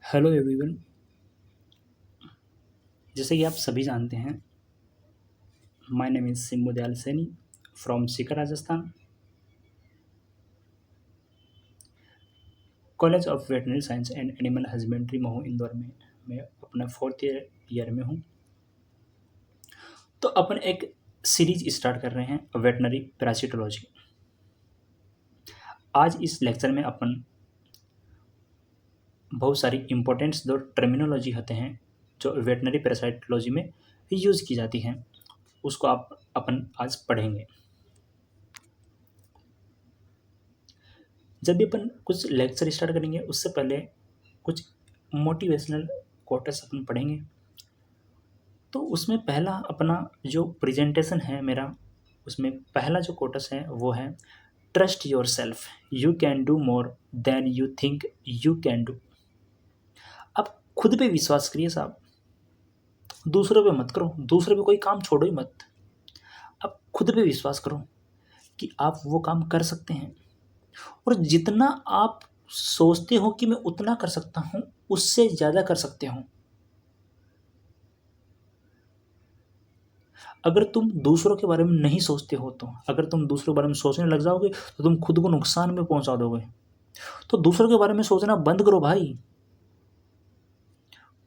Hello everyone. जैसे कि आप सभी जानते हैं, my name is Simbu Dayal Saini from Sikar, Rajasthan. College of veterinary science and animal husbandry Mhow, Indore में मैं अपना 4th ईयर में हूँ। तो अपन एक सीरीज स्टार्ट कर रहे हैं, वेटनरी पैरासिटोलॉजी। आज इस लेक्चर में अपन बहुत सारी इंपॉर्टेंट्स जो टर्मिनोलॉजी होते हैं जो वेटनरी पैरासाइटोलॉजी में यूज़ की जाती हैं, उसको अपन आज पढ़ेंगे। जब भी अपन कुछ लेक्चर स्टार्ट करेंगे उससे पहले कुछ मोटिवेशनल कोट्स अपन पढ़ेंगे। तो उसमें पहला अपना जो प्रेजेंटेशन है मेरा, उसमें पहला जो कोटस है वो है, trust your self, you can do more than you think you can do. आप खुद पे विश्वास करिए साहब, दूसरों पे मत करो, दूसरों पे कोई काम छोड़ो ही मत। आप खुद पे विश्वास करो कि आप वो काम कर सकते हैं, और जितना आप सोचते हो कि मैं उतना कर सकता हूँ, उससे ज़्यादा कर सकते हो। अगर तुम दूसरों के बारे में नहीं सोचते हो, तो अगर तुम दूसरों के बारे में सोचने लग जाओगे तो तुम खुद को नुकसान में पहुंचा दोगे। तो दूसरों के बारे में सोचना बंद करो भाई,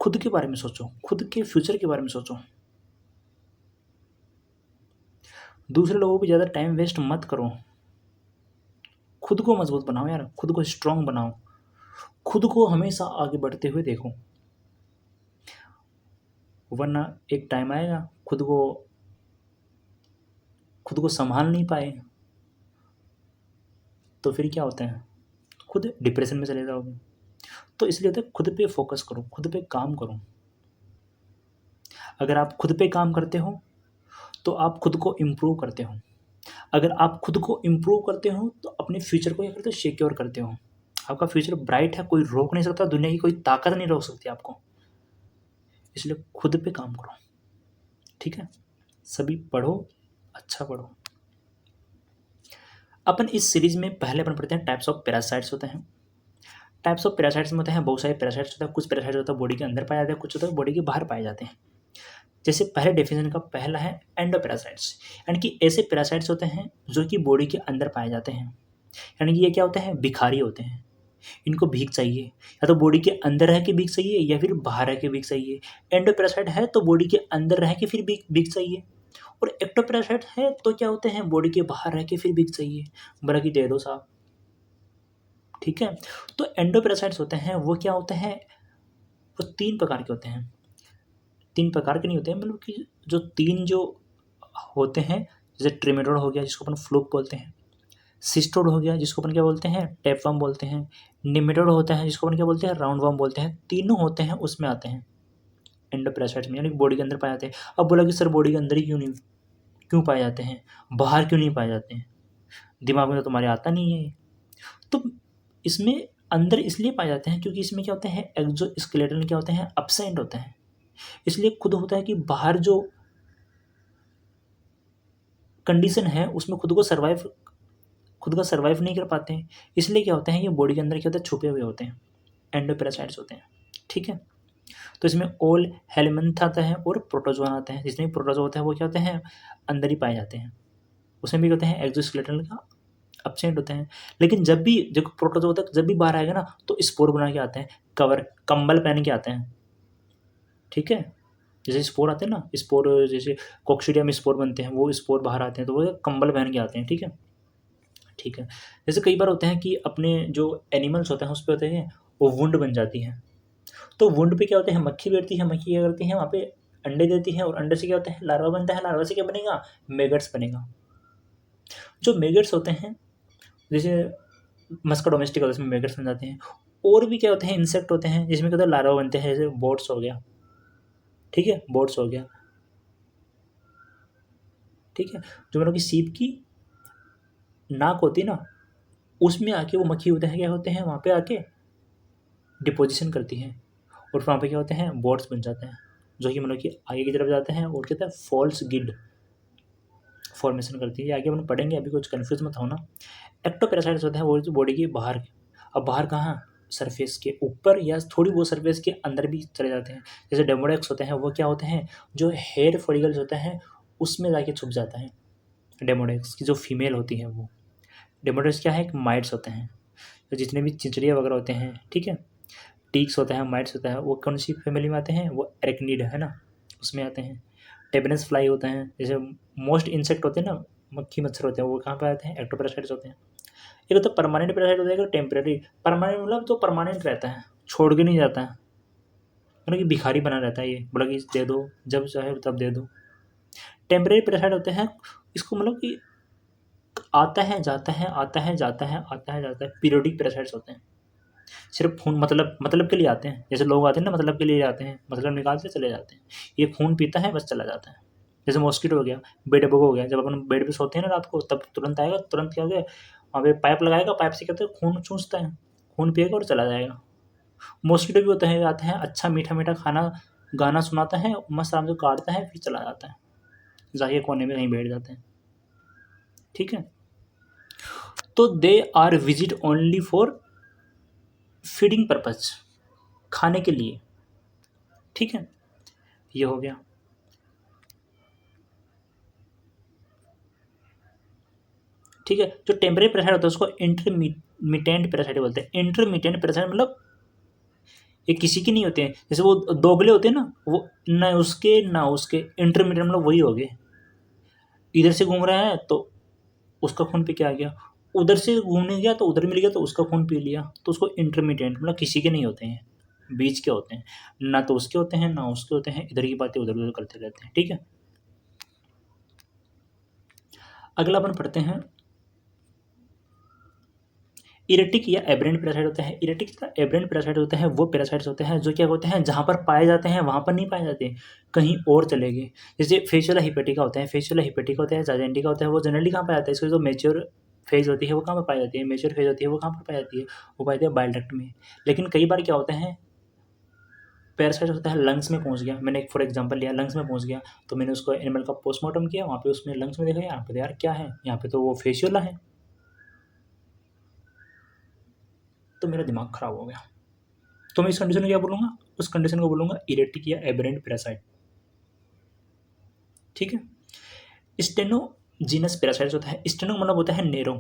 खुद के बारे में सोचो, खुद के फ्यूचर के बारे में सोचो। दूसरे लोगों पे ज़्यादा टाइम वेस्ट मत करो, खुद को मजबूत बनाओ यार, खुद को स्ट्रांग बनाओ, खुद को हमेशा आगे बढ़ते हुए देखो। वरना एक टाइम आएगा खुद को संभाल नहीं पाए तो फिर क्या होता है, खुद डिप्रेशन में चले जाओगे। तो इसलिए होता है खुद पे फोकस करो, खुद पे काम करो। अगर आप खुद पे काम करते हो तो आप खुद को इम्प्रूव करते हो। अगर आप खुद को इम्प्रूव करते हो तो अपने फ्यूचर को क्या करते हो, सिक्योर करते हो। आपका फ्यूचर ब्राइट है, कोई रोक नहीं सकता, दुनिया की कोई ताकत नहीं रोक सकती आपको। इसलिए खुद पे काम करो, ठीक है। सभी पढ़ो, अच्छा पढ़ो। अपन इस सीरीज में पहले अपन पढ़ते हैं टाइप्स ऑफ पैरासाइट्स होते हैं। टाइप्स ऑफ पैरासाइट्स में होते हैं बहुत सारे पैरासाइट्स होते हैं। कुछ पैरासाइट्स होता है बॉडी के अंदर पाए जाते हैं, कुछ होता है बॉडी के बाहर पाए जाते हैं। जैसे पहले डेफिनेशन का पहला है एंडोपैरासाइट्स, यानी कि ऐसे पैरासाइट्स होते हैं जो कि बॉडी के अंदर पाए जाते हैं। यानी कि ये क्या होते हैं, भिखारी होते हैं। इनको भीख चाहिए, या तो बॉडी के अंदर रह के भीख चाहिए या फिर बाहर रह के भीख चाहिए। एंडोपैरासाइट है तो बॉडी के अंदर रह के फिर भीख चाहिए, और एक्टोपैरासाइट है तो क्या होते हैं, बॉडी के बाहर रह के फिर भीख चाहिए। बड़ा कि दे दो साहब, ठीक है। तो एंडोपैरासाइट्स होते हैं वो क्या होते हैं, वो 3 प्रकार के होते हैं। 3 प्रकार के नहीं होते हैं, मतलब कि जो 3 जो होते हैं, जैसे ट्रिमेटोड हो गया जिसको अपन फ्लूक बोलते हैं, सिस्टोड हो गया जिसको अपन क्या बोलते हैं, टैपवर्म बोलते हैं, निमेटोड होता है जिसको अपन क्या बोलते हैं, राउंडवर्म बोलते हैं। तीनों होते हैं उसमें आते हैं एंडोपैरासाइट्स में, यानी बॉडी के अंदर पाए जाते हैं। अब बोला कि सर बॉडी के अंदर ही क्यों पाए जाते हैं, बाहर क्यों नहीं पाए जाते हैं, दिमाग में तो तुम्हारे आता नहीं है। तो इसमें अंदर इसलिए पाए जाते हैं क्योंकि इसमें क्या होते हैं, एक्सोस्केलेटन क्या होते हैं, अपसेंट होते हैं। इसलिए खुद होता है कि बाहर जो कंडीशन है उसमें खुद का सर्वाइव नहीं कर पाते हैं। इसलिए क्या होते हैं, ये बॉडी के अंदर क्या होता है, छुपे हुए होते हैं, एंडोपैरासाइट्स होते हैं, ठीक है। तो इसमें ओल हेलमिंथ आता है और प्रोटोजोआ आता है। जिसमें प्रोटोजोआ होता है वो क्या होते हैं, अंदर ही पाए जाते हैं। उसमें भी होते हैं एक्सोस्केलेटन का अपसेंट होते हैं। लेकिन जब भी जब प्रोटोजोआ होता है, जब भी बाहर आएगा ना तो स्पोर बना के आते हैं, कंबल पहन के आते हैं, ठीक है। जैसे स्पोर आते हैं ना, स्पोर जैसे कोक्सीडियम स्पोर बनते हैं, वो स्पोर बाहर आते हैं तो वो कंबल पहन के आते हैं, ठीक है, ठीक है। जैसे कई बार होते हैं कि अपने जो एनिमल्स होते हैं उस पे होते हैं वो वुंड बन जाती है। तो वुंड पे क्या होते हैं, मक्खी बैठती है, मक्खी क्या करती है, वहाँ पे अंडे देती है, और अंडे से क्या होता है, लार्वा बनता है। लार्वा से क्या बनेगा, मेगट्स बनेगा। जो मेगट्स होते हैं, जैसे मस्का डोमेस्टिक होता है, उसमें मेगट्स बन जाते हैं। और भी क्या होते हैं, इंसेक्ट होते हैं जिसमें क्या होता है, लार्वा बनते हैं, जैसे बोट्स हो गया, ठीक है, बोट्स हो गया, ठीक है। जो मतलब कि सीप की नाक होती है ना, उसमें आके वो मक्खी होते हैं, क्या होते हैं, वहाँ पे आके डिपोजिशन करती हैं, और वहाँ पे क्या होते हैं, बोट्स बन जाते हैं, जो कि मतलब कि आगे की तरफ जाते हैं और कहते हैं फॉल्स गिल्ड फॉर्मेशन करती है। आगे अपन पढ़ेंगे, अभी कुछ कन्फ्यूज मत होना। एक्टोपैरासाइट्स होते हैं वो जो बॉडी के बाहर, अब बाहर कहाँ, सरफेस के ऊपर या थोड़ी बहुत सरफेस के अंदर भी चले जाते हैं। जैसे डेमोडेक्स होते हैं वो क्या होते हैं, जो हेयर फॉलिकल्स होता है उसमें जाके छुप जाता है। डेमोडेक्स की जो फीमेल होती है वो, डेमोडेक्स क्या है, एक माइट्स होते हैं। तो जितने भी चिंचड़िया वगैरह होते हैं, ठीक है, टीक्स होता है, माइट्स होता है, वो कौन सी फैमिली में आते हैं, वो एरेक्निड है ना, उसमें आते हैं। टेबनस फ्लाई होते हैं, जैसे मोस्ट इंसेक्ट होते हैं ना, मक्खी मच्छर होते हैं, वो कहाँ पे आते हैं, एक्टोपैरासाइट्स होते हैं। एक तो परमानेंट पैरासाइट होता है, एक टेम्परेरी। परमानेंट मतलब तो परमानेंट रहता है, छोड़ के नहीं जाता है, मतलब कि भिखारी बना रहता है, ये बोला कि दे दो जब चाहे तब दे दो। टेम्परेरी पैरासाइट होते हैं, इसको मतलब कि आता है जाता है, आता है जाता है, आता है जाता है, पीरियोडिक पैरासाइट्स होते हैं। सिर्फ खून मतलब के लिए आते हैं, जैसे लोग आते हैं ना मतलब के लिए आते हैं, मतलब निकालते चले जाते हैं, ये खून पीता है बस चला जाता है। जैसे मॉस्किटो हो गया, बेड बग हो गया, जब अपन बेड पे सोते हैं ना रात को तब तुरंत आएगा, तुरंत क्या हो गया, वहाँ पे पाइप लगाएगा, पाइप से कहते हैं खून चूसता है, खून पिएगा और चला जाएगा। मॉस्किटो भी होते हैं, आते हैं, अच्छा मीठा मीठा खाना गाना सुनाता है, मस्त आराम से काटता है, फिर चला जाता है, जाके कोने में कहीं बैठ जाते हैं, ठीक है। तो they are visit only for feeding purpose, खाने के लिए, ठीक है, ये हो गया। ठीक है, जो टेम्परेरी पैरासाइट होता है उसको इंटरमिटेंट पैरासाइट बोलते हैं। इंटरमिटेंट पैरासाइट मतलब ये किसी की नहीं होते हैं, जैसे वो दोगले होते हैं ना, वो ना उसके ना उसके, इंटरमिटेंट मतलब वही हो गए, इधर से घूम रहा है तो उसका खून पी के आ गया, उधर से घूमने गया तो उधर मिल गया तो उसका खून पी लिया, तो उसको इंटरमिटेंट मतलब किसी के नहीं होते हैं, बीच के होते हैं, ना तो उसके होते हैं ना उसके होते हैं, इधर की बातें उधर उधर करते रहते हैं, ठीक है। अगला अपन पढ़ते हैं, इरेटिक या एब्रेंट पैरासाइट होता है। इरेटिक या एब्रेंट पैरासाइट होता है वो पैरासाइट्स होते हैं जो क्या होते हैं, जहाँ पर पाए जाते हैं वहाँ पर नहीं पाए जाते, कहीं और चले गए। जैसे फेशियोला हिपेटिका होता है, फेशियोला हिपेटिका होता है, जाजेंटिका होता है, वो जनरली कहाँ पाया जाता है, इसकी जो मेच्योर फेज होती है वो कहाँ पर पाई जाती है, मेच्योर फेज होती है वो कहाँ पर पाई जाती है, वो पाई जाती है बाइल डक्ट में। लेकिन कई बार क्या होता है, पैरासाइट होता है लंग्स में पहुंच गया, मैंने एक फॉर एग्जांपल लिया, लंग्स में पहुंच गया, तो मैंने उसको एनिमल का पोस्टमार्टम किया, वहाँ पे उसमें लंग्स में देखा, यहाँ पे यार क्या है, यहाँ पे तो वो फेशियोला है, तो मेरा दिमाग खराब हो गया। तो मैं इस कंडीशन को क्या बोलूँगा, उस कंडीशन को बोलूँगा इरेटिक या एबरेंट पैरासाइट, ठीक है। स्टेनो जीनस पैरासाइट्स होता है, स्टेनो मतलब होता है नेरो,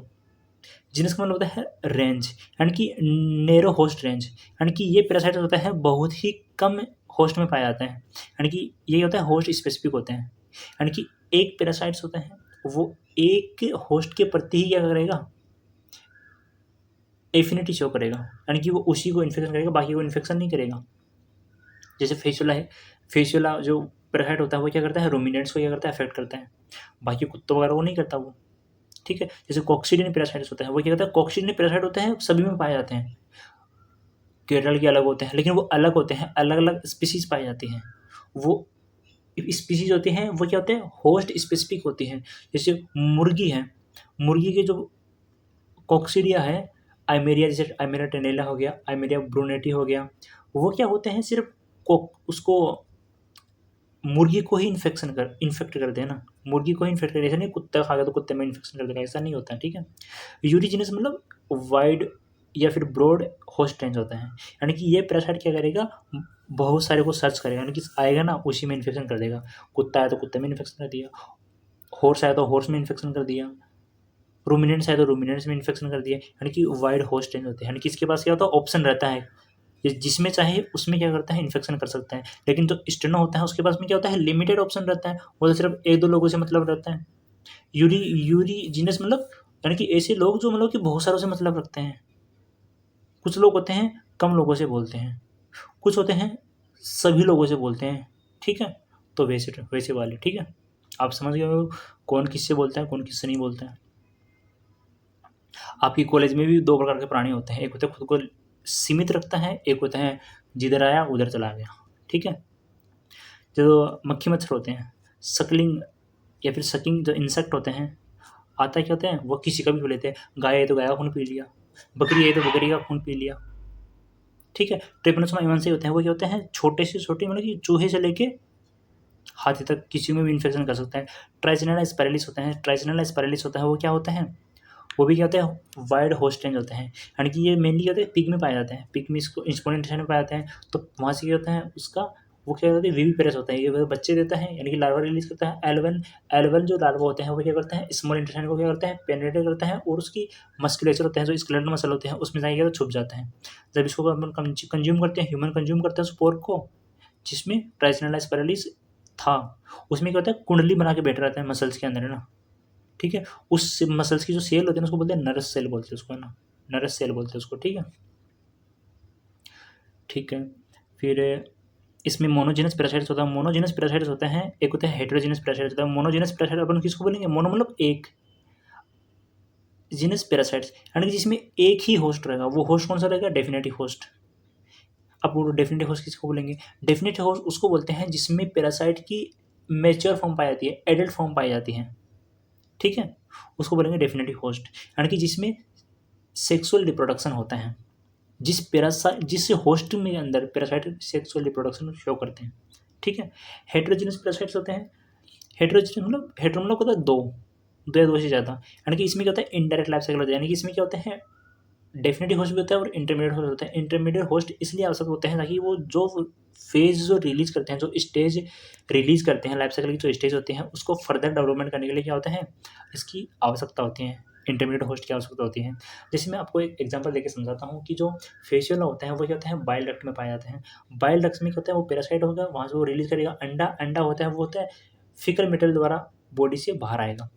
जीनस का मतलब होता है रेंज, यानी कि नेरो होस्ट रेंज, यानी कि ये पैरासाइट होता है बहुत ही कम होस्ट में पाया जाता है, यानी कि ये होता है होस्ट स्पेसिफिक होते हैं, यानी कि एक पैरासाइट्स होता है वो एक होस्ट के प्रति ही क्या करेगा, एफिनिटी शो करेगा, यानी कि वो उसी को इन्फेक्शन करेगा, बाकी को इन्फेक्शन नहीं करेगा। जैसे फेशियोला है, फेशियोला जो पैरासाइट होता है वो क्या करता है, रूमिनेंट्स को क्या करता है, अफेक्ट करता है, बाकी कुत्तों वगैरह को नहीं करता वो, ठीक है। जैसे कॉक्सीडियन पैरासाइट्स होता है, वो क्या करता है, कॉक्सीडियन पैरासाइट होते हैं सभी में पाए जाते हैं, केरल के अलग होते हैं, लेकिन वो अलग होते हैं, अलग अलग स्पीसीज पाई जाती हैं, वो स्पीसीज होती हैं वो क्या होते हैं, होस्ट स्पेसिफिक होती हैं। जैसे मुर्गी है, मुर्गी के जो कॉक्सीडिया है, आइमेरिया, जैसे आइमेरिया टेनेला हो गया, आइमेरिया ब्रूनेटी हो गया, वो क्या होते हैं, सिर्फ उसको मुर्गी को ही इन्फेक्ट कर देना, मुर्गी को ही इन्फेक्ट कर, ऐसा नहीं कुत्ता खा गया तो कुत्ते में इन्फेक्शन कर देगा, ऐसा नहीं होता है, ठीक है। यूरिजीनस मतलब वाइड या फिर ब्रॉड होस्ट रेंज होता है, यानी कि ये पैरासाइट क्या करेगा, बहुत सारे को सर्च करेगा, यानी कि आएगा ना उसी में इन्फेक्शन कर देगा, कुत्ता आया तो कुत्ते में इन्फेक्शन कर दिया, हॉर्स आया तो हॉर्स में इन्फेक्शन कर दिया, रूमिनेंट्स आया तो रूमिनेंट्स में इन्फेक्शन कर दिया, यानी कि वाइड होस्ट रेंज होते हैं, यानी कि इसके पास क्या होता है, ऑप्शन रहता है, जिसमें चाहे उसमें क्या करता है, इन्फेक्शन कर सकता है। लेकिन जो स्टेनो होता है उसके पास में क्या होता है, लिमिटेड ऑप्शन रहता है, वो तो सिर्फ एक दो लोगों से मतलब रहता है। यूरी जीनस मतलब यानी कि ऐसे लोग जो मतलब कि बहुत सारों से मतलब रखते हैं, कुछ लोग होते हैं कम लोगों से बोलते हैं, कुछ होते हैं सभी लोगों से बोलते हैं, ठीक है। तो वैसे वैसे वाले, ठीक है, आप समझ गए हो कौन किससे बोलता है कौन किससे नहीं बोलता है। आपकी कॉलेज में भी दो प्रकार के प्राणी होते हैं, एक होता है खुद को सीमित रखता है, एक होता है जिधर आया उधर चला गया, ठीक है। जो मक्खी मच्छर होते हैं, सकलिंग या फिर सकिंग जो इंसेक्ट होते हैं, आता क्या होते हैं, वो किसी का भी पी लेते हैं, गाय है तो गाय का खून पी लिया, बकरी है तो बकरी का खून पी लिया, ठीक है। ट्रिपनोसोमा इवान्सी होते हैं, वो क्या होते हैं, छोटे से छोटे मतलब कि चूहे से लेके हाथी तक किसी में भी इन्फेक्शन कर सकता है। ट्राइजिनला स्पायरलिस होते हैं, ट्राइजिनला स्पायरलिस होता है वो क्या होता है, वो भी क्या होते हैं, वाइड होस्ट रेंज होते हैं, यानी कि ये मेनली क्या होते हैं, पिग में पाए जाते हैं, पिग में इसको इंस्पोनेंट में पाए जाते हैं। तो वहाँ से क्या होता है उसका, वो क्या होता है, वीवी पेरेस होता है, ये बच्चे देता है, यानी कि लार्वा रिलीज करता है। एल वन जो लार्वा होते हैं वो क्या करते हैं, स्मॉल इंटेस्टाइन को क्या करते हैं, पेनिट्रेट करते हैं, और उसकी मस्कुलेचर होते हैं, जो स्केलेटल मसल होते हैं, उसमें जाएगा तो छुप जाते हैं। जब इसको अपन कंज्यूम करते हैं, ह्यूमन कंज्यूम करते हैं उस पोर्क को, जिसमें ट्राइसिनेला स्पाइरलिस था, उसमें क्या होता है, कुंडली बना के बैठा रहता है मसल्स के अंदर, है ना, ठीक है। उस मसल्स की जो सेल होती है ना, उसको बोलते हैं नर्स सेल बोलते हैं उसको, है ना, नर्स सेल बोलते हैं उसको, ठीक है। ठीक है, फिर इसमें मोनोजेनस पैरासाइट्स होता है। मोनोजेनस पैरासाइट्स होते हैं, एक होता है हेटेरोजेनस पैरासाइट्स होता है। मोनोजेनस पैरासाइट अपन किसको बोलेंगे, मोनो मतलब एक, जीनस पैरासाइट्स यानी कि जिसमें एक ही होस्ट रहेगा। वो होस्ट कौन सा रहेगा, डेफिनेटिव होस्ट। अब वो डेफिनेटिव होस्ट किसको बोलेंगे, डेफिनेटिव होस्ट उसको बोलते हैं जिसमें पैरासाइट की मेच्योर फॉर्म पाई जाती है, एडल्ट फॉर्म पाई जाती है, ठीक है, उसको बोलेंगे डेफिनेटिव होस्ट। यानी कि जिसमें सेक्सुअल रिप्रोडक्शन होता है, जिस होस्ट में अंदर पैरासाइट सेक्सुअल रिप्रोडक्शन शो करते हैं, ठीक है। हेटेरोजेनस पैरासाइट्स होते हैं, हेटेरोजेनस मतलब हेटेरो मतलब होता है दो या दो से ज़्यादा, यानी कि इसमें क्या होता है, इनडायरेक्ट लाइफ साइकिल होता है, यानी कि इसमें क्या होता है, डेफिनेटिव होस्ट भी होता है और इंटरमीडिएट होस्ट होता है। इंटरमीडिएट होस्ट इसलिए आवश्यक होते हैं ताकि वो जो फेज जो रिलीज करते हैं, जो स्टेज रिलीज करते हैं, लाइफ साइकिल की जो स्टेज होती हैं, उसको फर्दर डेवलपमेंट करने के लिए क्या होता है, इसकी आवश्यकता होती है, इंटरमीडिएट होस्ट की आवश्यकता होती है। जैसे मैं आपको एक एग्जांपल देके समझाता हूँ कि जो फेशियल होते हैं वो क्या होते हैं, बाइल डक्ट में पाए जाते हैं। बाइल डक्ट में क्या होता है, वो पैरासाइट होगा, वहाँ से वो रिलीज करेगा अंडा। अंडा होता है, वो होता है फिकल मेटल द्वारा बॉडी से बाहर आएगा।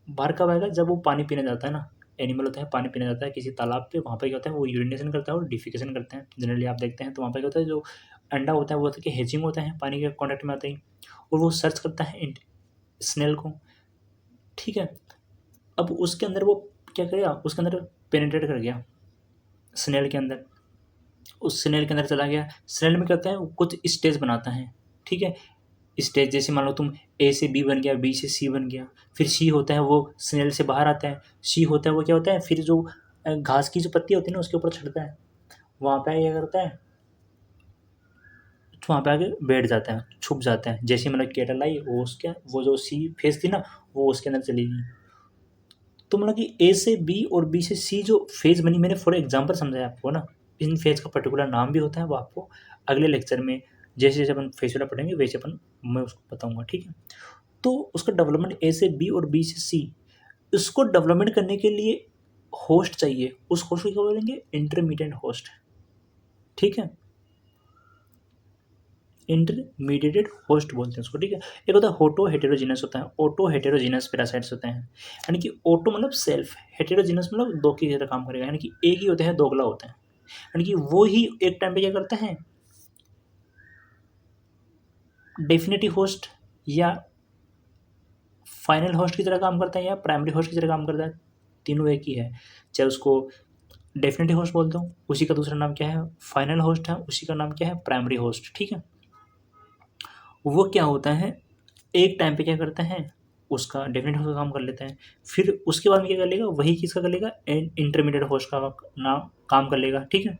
बाहर कब आएगा, जब वो पानी पीने जाता है ना, एनिमल होता है, पानी पीने जाता है किसी तालाब पे, वहाँ पे क्या होता है, वो यूरिनेशन करता है और डिफिकेशन करते हैं, जनरली आप देखते हैं। तो वहाँ पे क्या होता है, जो अंडा होता है वो होता है कि हेचिंग होता है पानी के कॉन्टैक्ट में आते ही, और वो सर्च करता है स्नेल को, ठीक है। अब उसके अंदर वो क्या करेगा, उसके अंदर पेनिट्रेट कर गया स्नेल के अंदर, उस स्नेल के अंदर चला गया। स्नेल में क्या होता है, वो कुछ स्टेज बनाता है, ठीक है। स्टेज जैसे मान लो तुम ए से बी बन गया, बी से सी बन गया, फिर सी होता है वो स्नेल से बाहर आता है, सी होता है वो क्या होता है, फिर जो घास की जो पत्ती होती है ना उसके ऊपर चढ़ता है, वहाँ पे क्या करता है, वहाँ पे आके बैठ जाता है, छुप जाता है। जैसे मतलब केटल आई, वो उसके वो जो सी फेस थी ना, वो उसके अंदर चली गई। तो मतलब कि ए से बी और बी से सी जो फेज बनी, मैंने फॉर एग्जाम्पल समझाया आपको ना, इन फेज का पर्टिकुलर नाम भी होता है, वो आपको अगले लेक्चर में जैसे जैसे अपन फेज वाला पढ़ेंगे वैसे अपन मैं उसको बताऊंगा, ठीक है। तो उसका डेवलपमेंट ए से बी और बी से सी, इसको डेवलपमेंट करने के लिए होस्ट चाहिए। उस होस्ट को क्या बोलेंगे, इंटरमीडिएट होस्ट, ठीक है, इंटरमीडिएट होस्ट बोलते हैं उसको, ठीक है। एक होता है होटो हेटेरोजीनस होता है, ऑटो हेटेरोजीनस पैरासाइट्स होते हैं, यानी कि ऑटो मतलब सेल्फ, हेटेरोजीनस मतलब दो की तरह काम करेगा, यानी कि एक ही होते हैं, दोगला होते हैं, यानी कि वो ही एक टाइम पे क्या करते हैं, डेफिनेटिव होस्ट या फाइनल होस्ट की तरह काम करता है या प्राइमरी होस्ट की तरह काम करता है, तीनों एक ही है। चाहे उसको डेफिनेटिव होस्ट बोलता हूँ, उसी का दूसरा नाम क्या है, फाइनल होस्ट है, उसी का नाम क्या है, प्राइमरी होस्ट, ठीक है। वो क्या होता है, एक टाइम पे क्या करता है, उसका डेफिनेट होस्ट का काम कर लेता है, फिर उसके बाद में क्या कर लेगा, वही किसका कर लेगा, इंटरमीडिएट होस्ट का नाम काम कर लेगा, ठीक है।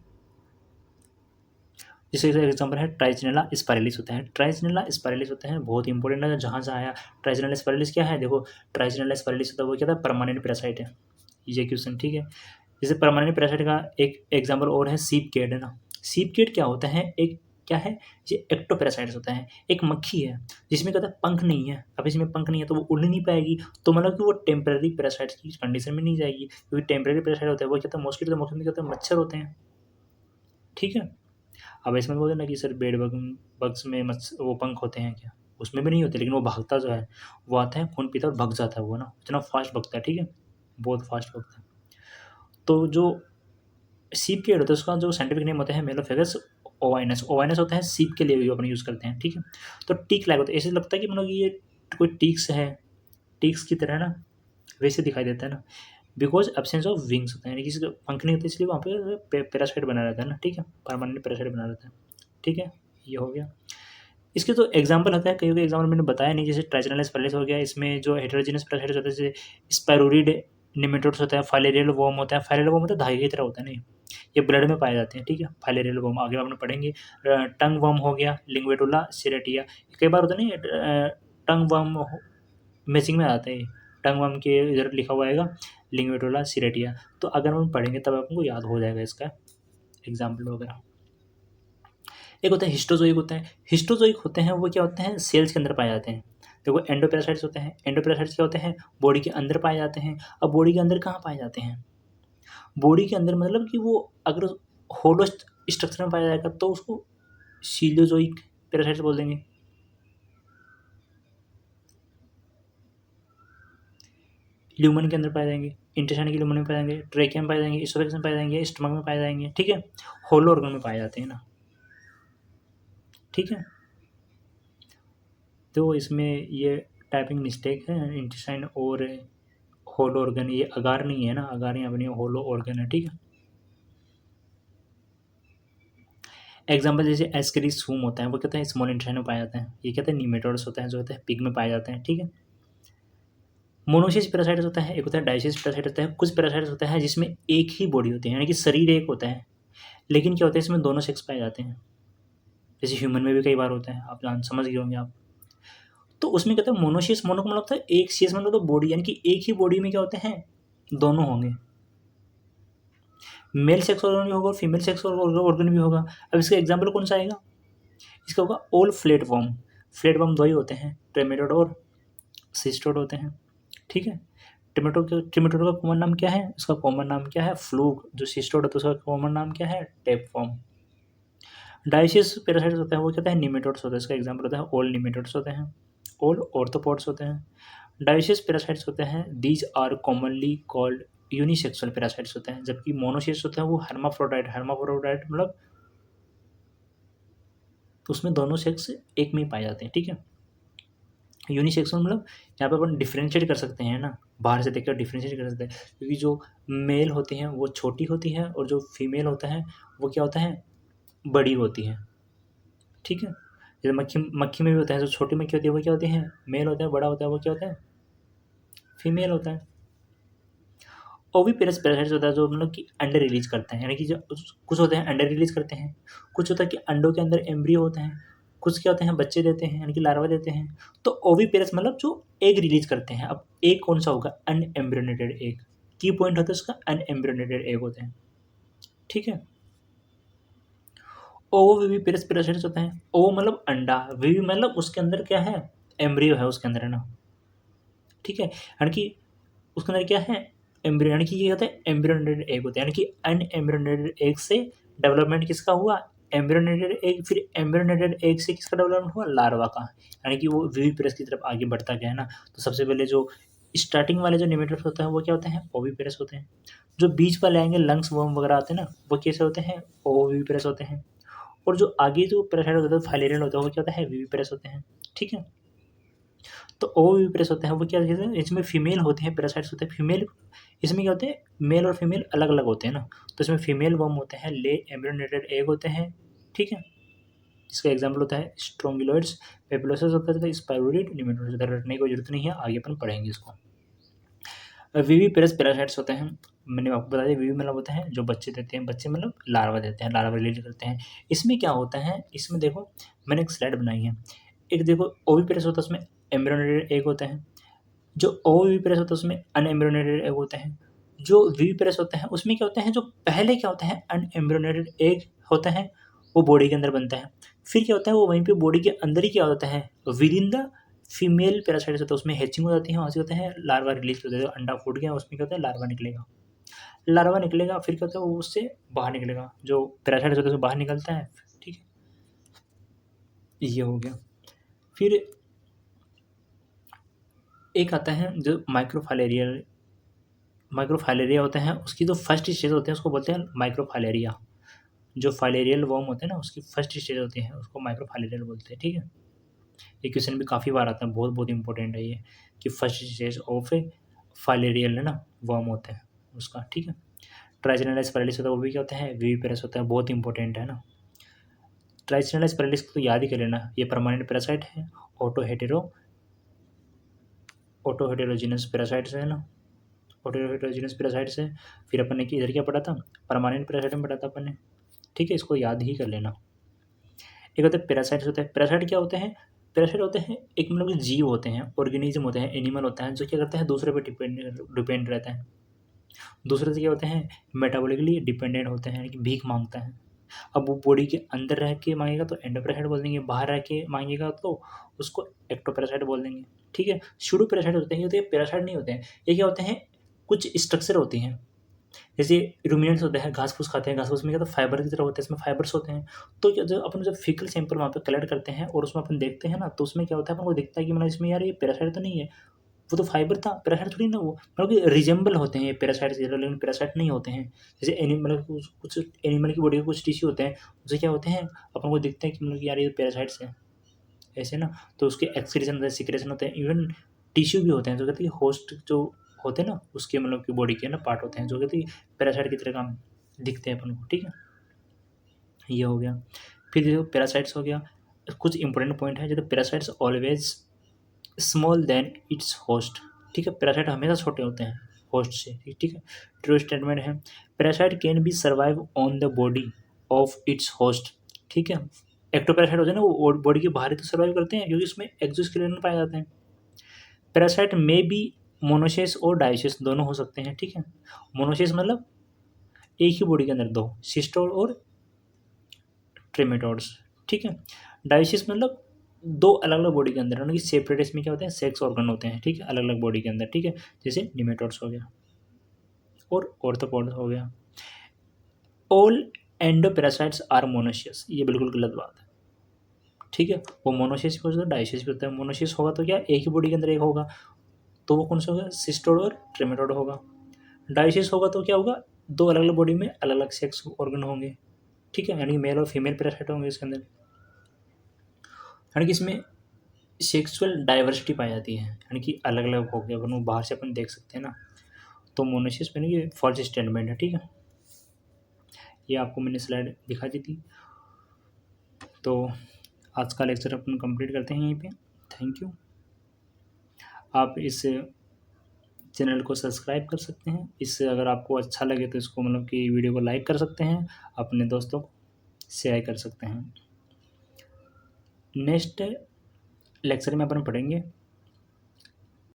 जैसे एग्जाम्पल है ट्राइजिनेला स्पाइरलिस होता है, ट्राइजिनेला स्पाइरलिस होता है, बहुत इंपॉर्टेंट है, जहाँ से आया। ट्राइजिनेला स्पाइरलिस क्या है, देखो ट्राइजिनेला स्पाइरलिस होता है वो क्या था, परमानेंट पैरासाइट है, ये क्वेश्चन, ठीक है। जैसे परमानेंट पैरासाइट का एक एग्जाम्पल और है सीप केट, है ना। सीप केट क्या होता है, एक क्या है, ये एक्टोपैरासाइट्स होता है, एक मक्खी है जिसमें क्या होता है, पंख नहीं है। अब इसमें पंख नहीं है तो वो उड़ नहीं पाएगी, तो मतलब कि वो टेम्पररी पैरासाइट्स की कंडीशन में नहीं जाएगी, क्योंकि टेम्पररी पैरासाइट होता है वो क्या होता है, मॉस्किटो, तो मॉस्किटो में क्या होता है, मच्छर होते हैं, ठीक है। अब इसमें बोलते ना कि सर बेड बग बग्स में वो पंख होते हैं क्या, उसमें भी नहीं होते, लेकिन वो भागता जो है, वो आता है खून पीता है और भग जाता है वो ना, इतना फास्ट भगता है, ठीक है, बहुत फास्ट भगता है। तो जो सीप के होता है उसका जो साइंटिफिक नेम होता है मेलोफेगस ओवाइनस, ओवाइनस होता है सीप के लिए भी अपन यूज़ करते हैं, ठीक है। तो टीक लाइक होता है, ऐसे लगता है कि मतलब ये कोई टीक्स है, टीक्स की तरह ना, वैसे दिखाई देता है ना, बिकॉज एब्सेंस ऑफ विंग्स होता है, यानी किसी का पंख नहीं होता, इसलिए वहाँ पे पैरासाइट बना रहता है ना, ठीक है, परमानेंट पैरासाइट बना रहता है, ठीक है। ये हो गया। इसके तो एग्जाम्पल होता है, कई कई एग्जाम्पल मैंने बताया नहीं, जैसे ट्राइजिनल स्पाइरलिस हो गया, इसमें जो हेटेरोजेनस पैरासाइट्स होते हैं जैसे स्पाइरोरिड निमेटोड्स होता है, फाइलेरियल वर्म होता है, फाइलेरियल वर्म होता है धागे की तरह होता है नहीं, ये ब्लड में पाए जाते हैं, ठीक है, फाइलेरियल वर्म आगे आपने पढ़ेंगे। टंग वर्म हो गया, लिंग्वेटुला सिरेटिया, कई बार होता है नहीं, टंग वर्म मैचिंग में आता है, टंग वर्म के इधर लिखा हुआ आएगा लिंगोटोला सीरेटिया। तो अगर हम पढ़ेंगे तब आपको याद हो जाएगा इसका एग्जाम्पल वगैरह। एक होता है हिस्टोजोइक होता है। हिस्टोजोइक होते हैं वो क्या होते हैं, सेल्स के अंदर पाए जाते हैं। देखो एंडोपैरासाइट्स होते हैं, एंडोपैरासाइट्स क्या होते हैं, बॉडी के अंदर पाए जाते हैं। अब बॉडी के अंदर कहाँ पाए जाते हैं, बॉडी के अंदर मतलब कि वो अगर होलो स्ट्रक्चर में पाया जाएगा तो उसको सीलोजोइक पैरासाइट्स बोल देंगे। ल्यूमन के अंदर पाए जाएंगे, इंटेस्टाइन के ल्यूमन में पाए जाएंगे, ट्रेकिया में पाए जाएंगे, इसोफेगस में पाए जाएंगे, स्टमक में पाए जाएंगे, ठीक है, होलो ऑर्गन में पाए जाते हैं ना, ठीक है। तो इसमें ये टाइपिंग मिस्टेक है, इंटेस्टाइन और होलो ऑर्गन, ये अगार नहीं है ना, अगार यहाँ बनी होलो ऑर्गन है, ठीक है। एग्जाम्पल जैसे एस्केरिसूम होता है वो कहते हैं स्मॉल इंटेस्टाइन में पाया जाता है, ये कहते हैं नीमेटोड्स होता है जो होता है पिग में पाए जाते हैं, ठीक है। मोनोसिस पैरासाइट्स होता है, एक होता है डाइसिस पैरासाइट होता है। कुछ पैरासाइट्स होता है जिसमें एक ही बॉडी होती है, यानी कि शरीर एक होता है, लेकिन क्या होता है इसमें दोनों सेक्स पाए जाते हैं, जैसे ह्यूमन में भी कई बार होता है, आप जान समझ गए होंगे आप। तो उसमें कहते हैं मोनोसिस, मोनो का मतलब होता है एक, सीएस मतलब तो बॉडी, यानी कि एक ही बॉडी में क्या होते हैं दोनों होंगे, मेल सेक्स ऑर्गन भी होगा और फीमेल सेक्स ऑर्गन भी होगा। अब इसका एग्जाम्पल कौन सा आएगा, इसका होगा all flat worm. Flat worm दो ही होते हैं, ट्रेमेटोड और सिस्टोड होते हैं, ठीक है। ट्रिमेटोड का कॉमन नाम क्या है, उसका कॉमन नाम क्या है फ्लूक। जो सिस्टोड होता है उसका कॉमन नाम क्या है टेप फॉर्म। डाइसिस पैरासाइट्स होता है वो कहता है निमेटोड्स होता है, इसका एग्जाम्पल होता है ऑल निमेटोड्स होते हैं, ऑल ऑर्थोपोड्स होते हैं। डाइसिस पैरासाइट्स होते हैं these are commonly called unisexual parasites होते हैं, जबकि मोनोसिस होता है वो हर्माफ्रोडाइट, हर्माफ्रोडाइट मतलब उसमें दोनों सेक्स एक में ही पाए जाते हैं, ठीक है। यूनिसेक्सुअल मतलब यहाँ पे अपन डिफ्रेंशिएट कर सकते हैं ना, बाहर से देखकर डिफ्रेंशिएट कर सकते हैं, क्योंकि जो मेल होती हैं वो छोटी होती है और जो फीमेल होता है वो क्या होता है बड़ी होती है, ठीक है। जैसे मक्खी, मक्खी में भी होता है, जो छोटी मक्खी होती है वो क्या होती है मेल होता है, बड़ा होता है वो क्या होता है फीमेल होता है। ओविपेरस पैरासाइट्स होता है जो मतलब कि अंडे रिलीज करते हैं, यानी कि जो कुछ होते हैं अंडे रिलीज करते हैं, कुछ होता है कि अंडों के अंदर एम्ब्रियो होते हैं, कुछ क्या होते हैं बच्चे देते हैं यानी कि लार्वा देते हैं। तो ओविपेरस मतलब जो एग रिलीज करते हैं। अब एग कौन सा होगा अनएम्ब्रियोनेटेड एग, की पॉइंट होता है उसका अनएम्ब्रियोनेटेड एग होते हैं, ठीक है। ओविविपेरस पैरासाइट्स होता है, ओ मतलब अंडा, विवि मतलब उसके अंदर क्या है एम्ब्रियो है उसके अंदर है ना, ठीक है। यानी कि उसके अंदर क्या है एम्ब्रियो, यानी कि ये होता है एम्ब्रियोनेटेड एग होता है, यानी कि अनएम्ब्रियोनेटेड एग से डेवलपमेंट किसका हुआ एम्ब्रियोनेटेड एग, फिर एम्ब्रियोनेटेड एग से किसका डेवलपमेंट हुआ लार्वा का, यानी कि वो विविपेरस की तरफ आगे बढ़ता गया है ना। तो सबसे पहले जो स्टार्टिंग वाले जो निमेटोड्स होते हैं वो क्या होते हैं ओविपेरस होते हैं। जो बीच वाले आएंगे लंग्स वर्म वगैरह आते हैं ना वो कैसे होते हैं ओविपेरस होते हैं। और जो आगे जो पैरासाइट होता है फाइलेरियन होता है वो क्या होता है विविपेरस होते हैं, ठीक है। तो ओविपेरस होता है वो क्या कहते हैं, इसमें फीमेल होते हैं पैरासाइट्स होते हैं फीमेल, इसमें क्या होते हैं मेल और फीमेल अलग अलग होते हैं ना। तो इसमें फीमेल वर्म होते हैं, ले एम्ब्रियोनेटेड एग होते हैं, ठीक है। इसका एग्जाम्पल होता है स्ट्रोंगिलोइड्स, पेपिलोसस होता है, स्पाइरोइड, निमेटोड्स होता है। रटने की जरूरत नहीं है, आगे अपन पढ़ेंगे इसको। विविपेरस पैरासाइट्स होते हैं, मैंने आपको बता दिया, विवि मतलब होता है जो बच्चे देते हैं, बच्चे मतलब लार्वा देते हैं, लार्वा रिलीज करते हैं। इसमें क्या होता है, इसमें देखो मैंने एक स्लाइड बनाई है, एक देखो ओविपेरस होता है उसमें एम्ब्रियोनेटेड एग होते हैं, जो ओविपेरस होता है उसमें अनएम्ब्रियोनेटेड एग होते हैं। जो विविपेरस होता है उसमें क्या होता है जो पहले क्या होता है अनएम्ब्रियोनेटेड एग होता है वो बॉडी के अंदर बनता है, फिर क्या होता है वो वहीं पे बॉडी के अंदर ही क्या होता है with in the female parasites होता है उसमें हैचिंग हो जाती है, वहाँ से होता है लार्वा रिलीज होता है, अंडा फूट गया उसमें क्या होता है लार्वा निकलेगा, लार्वा निकलेगा फिर क्या होता है वो उससे बाहर निकलेगा, जो पैरासाइट्स होता है उससे बाहर निकलता है, ठीक है। ये हो गया। फिर एक आता है जो माइक्रोफाइलेरियल, माइक्रोफाइलेरिया होते हैं, उसकी जो फर्स्ट स्टेज होते हैं उसको बोलते हैं माइक्रोफाइलेरिया। जो फाइलेरियल वर्म होते हैं ना उसकी फर्स्ट स्टेज होती है उसको माइक्रोफाइलेरियल बोलते हैं, ठीक है। ये क्वेश्चन भी काफ़ी बार आता है, बहुत बहुत इंपॉर्टेंट है ये, कि first stage of A filarial है ना वर्म होते हैं उसका, ठीक है। ट्राइजेनलाइज पैरालिस होता है वो भी क्या होता है विविपेरस होता है, बहुत इंपॉर्टेंट है ना। ट्राइजेनलाइज पैरालिस को तो याद ही कर लेना, ये परमानेंट पैरासाइट है, ऑटो हेटेरोजीनस पैरासाइट्स है ना, ऑटोहेटेरोजीनस पैरासाइट्स है। फिर अपन ने इधर क्या पढ़ा था परमानेंट पैरासाइट में पढ़ा था अपन ने, ठीक है, इसको याद ही कर लेना। एक होता है पैरासाइट्स होता है, पैरासाइट क्या होते हैं, पैरासाइट होते हैं एक मतलब कि जीव होते हैं, ऑर्गेनिज्म होते हैं, एनिमल होता है जो क्या करता है दूसरे पे डिपेंड रहता है, दूसरे से क्या होते हैं, मेटाबॉलिकली डिपेंडेंट होते हैं, यानी कि भीख मांगता है। अब वो बॉडी के अंदर रह के मांगेगा तो एंडोपैरासाइट बोल देंगे, बाहर रह के मांगेगा तो उसको एक्टोपैरासाइट बोल देंगे, ठीक है। सूडोपैरासाइट होते हैं, ये होते हैं पैरासाइट नहीं होते हैं। ये क्या होते हैं, कुछ स्ट्रक्चर होती हैं, जैसे रूमिनेंट्स होते हैं, घास फूस खाते हैं, घास फूस में क्या होता है, फाइबर की तरह होते हैं, इसमें फाइबर्स होते हैं। तो जब अपन जब फीकल सैंपल वहाँ पे कलेक्ट करते हैं और उसमें अपन देखते हैं ना, तो उसमें क्या होता है, अपन को दिखता है कि मतलब इसमें यार ये पैरासाइट तो नहीं है, वो तो फाइबर था, पैरासाइट थोड़ी ना, वो मतलब कि रिजेंबल होते हैं ये पैरासाइट से, लेकिन पैरासाइट नहीं होते हैं। जैसे एनिमल, कुछ एनिमल की बॉडी के कुछ टिश्यू होते हैं, उसे क्या होते हैं, अपन को दिखते हैं कि मतलब कि यार ये पैरासाइट्स हैं, ऐसे ना। तो उसके एक्सक्रीशन होते हैं, सिक्रेशन होते हैं, इवन टिश्यू भी होते हैं जो कहते हैं होस्ट जो होते हैं ना, उसके मतलब कि बॉडी के ना पार्ट होते हैं जो कहते हैं पैरासाइट की तरह काम दिखते हैं अपन को, ठीक है। ये हो गया। फिर जो पैरासाइट्स हो गया, कुछ इंपॉर्टेंट पॉइंट है, जैसे parasites always small then its host, ठीक है। पैरासाइट हमेशा छोटे होते हैं होस्ट से, ठीक है। ट्रू स्टेटमेंट है, parasite can be survive on the body of its host, ठीक है। एक्टोपैरासाइट होते हैं ना, वो बॉडी के बाहर ही तो सर्वाइव करते हैं, क्योंकि उसमें एक्सोस्केलेटन पाए जाते हैं। पैरासाइट में भी मोनोसिस और डायोसिस दोनों हो सकते हैं, ठीक है। मोनोसिस मतलब एक ही बॉडी के अंदर दो, सिस्टोड और ट्रेमेटोड्स, ठीक है। डायोसिस मतलब दो अलग अलग बॉडी के अंदर, यानी कि सेपरेट, इसमें क्या होते हैं, सेक्स ऑर्गन होते हैं, ठीक है, अलग अलग बॉडी के अंदर, ठीक है। जैसे निमेटोड्स हो गया और ऑर्थोपोड्स हो गया। ऑल एंडोपैरासाइट्स आर मोनोसियस, ये बिल्कुल गलत बात है, ठीक है। वो मोनोसिस भी होता है, डायोसिस भी होता है। मोनोसिस होगा तो क्या, एक ही बॉडी के अंदर एक होगा, तो वो कौन सा होगा, सिस्टोड और ट्रेमेटोड होगा। डायोसिस होगा तो क्या होगा, दो अलग अलग बॉडी में अलग अलग सेक्स ऑर्गन होंगे, ठीक है, यानी कि मेल और फीमेल पैरासाइट होंगे इसके अंदर, यानी कि इसमें सेक्सुअल डाइवर्सिटी पाई जाती है, यानी कि अलग अलग हो गया, अपन वो बाहर से अपन देख सकते हैं ना। तो मोनोसिस यानी कि फॉल्स स्टेटमेंट है, ठीक है। ये आपको मैंने स्लाइड दिखा दी थी। तो आज का लेक्चर अपन कंप्लीट करते हैं यहीं पे। Thank you. आप इस चैनल को सब्सक्राइब कर सकते हैं, इससे अगर आपको अच्छा लगे तो इसको मतलब कि वीडियो को लाइक कर सकते हैं, अपने दोस्तों को शेयर कर सकते हैं। नेक्स्ट लेक्चर में अपन पढ़ेंगे